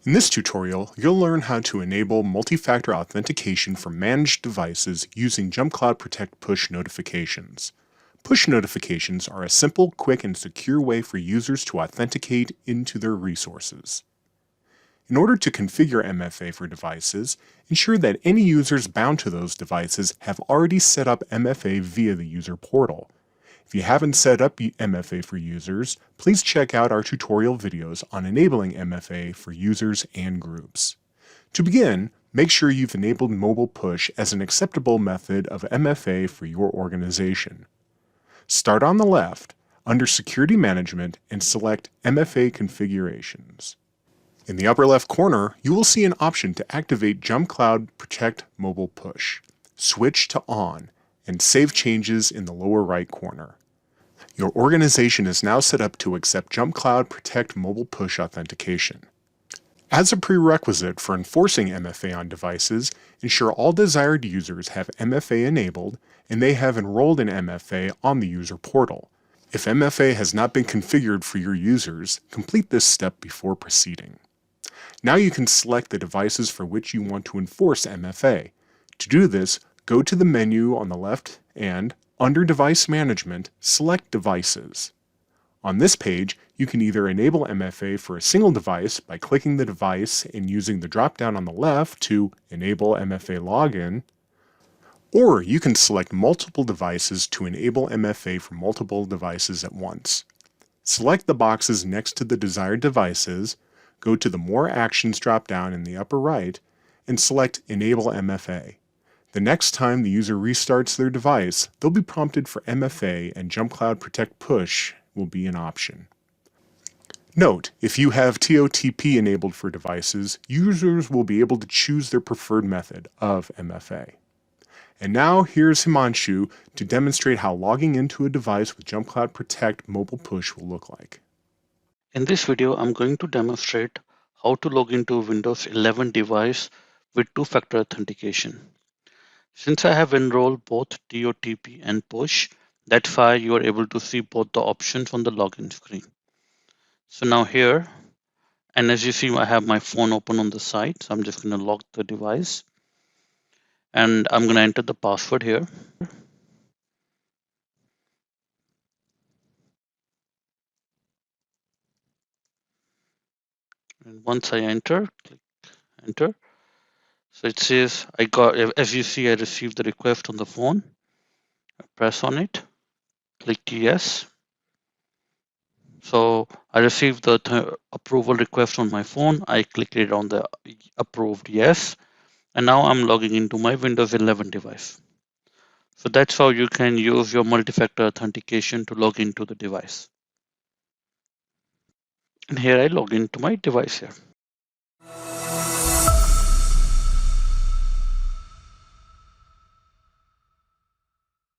In this tutorial, you'll learn how to enable multi-factor authentication for managed devices using JumpCloud Protect Push notifications. Push notifications are a simple, quick, and secure way for users to authenticate into their resources. In order to configure MFA for devices, ensure that any users bound to those devices have already set up MFA via the user portal. If you haven't set up MFA for users, please check out our tutorial videos on enabling MFA for users and groups. To begin, make sure you've enabled Mobile Push as an acceptable method of MFA for your organization. Start on the left, under Security Management, and select MFA Configurations. In the upper left corner, you will see an option to activate JumpCloud Protect Mobile Push. Switch to On, and save changes in the lower right corner. Your organization is now set up to accept JumpCloud Protect Mobile Push authentication. As a prerequisite for enforcing MFA on devices, ensure all desired users have MFA enabled and they have enrolled in MFA on the user portal. If MFA has not been configured for your users, complete this step before proceeding. Now you can select the devices for which you want to enforce MFA. To do this, go to the menu on the left and, under Device Management, select Devices. On this page, you can either enable MFA for a single device by clicking the device and using the drop-down on the left to Enable MFA Login, or you can select multiple devices to enable MFA for multiple devices at once. Select the boxes next to the desired devices, go to the More Actions drop-down in the upper right, and select Enable MFA. The next time the user restarts their device, they'll be prompted for MFA and JumpCloud Protect Push will be an option. Note, if you have TOTP enabled for devices, users will be able to choose their preferred method of MFA. And now here's Himanshu to demonstrate how logging into a device with JumpCloud Protect Mobile Push will look like. In this video, I'm going to demonstrate how to log into a Windows 11 device with two-factor authentication. Since I have enrolled both TOTP and Push, that's why you are able to see both the options on the login screen. So now here, and as you see, I have my phone open on the side. So I'm just going to log the device. And I'm going to enter the password here. And once I enter, click enter. So it says I got, as you see, I received the request on the phone. I press on it, click yes. So I received the approval request on my phone. I clicked it on the approved yes. And now I'm logging into my Windows 11 device. So that's how you can use your multi-factor authentication to log into the device. And here I log into my device here.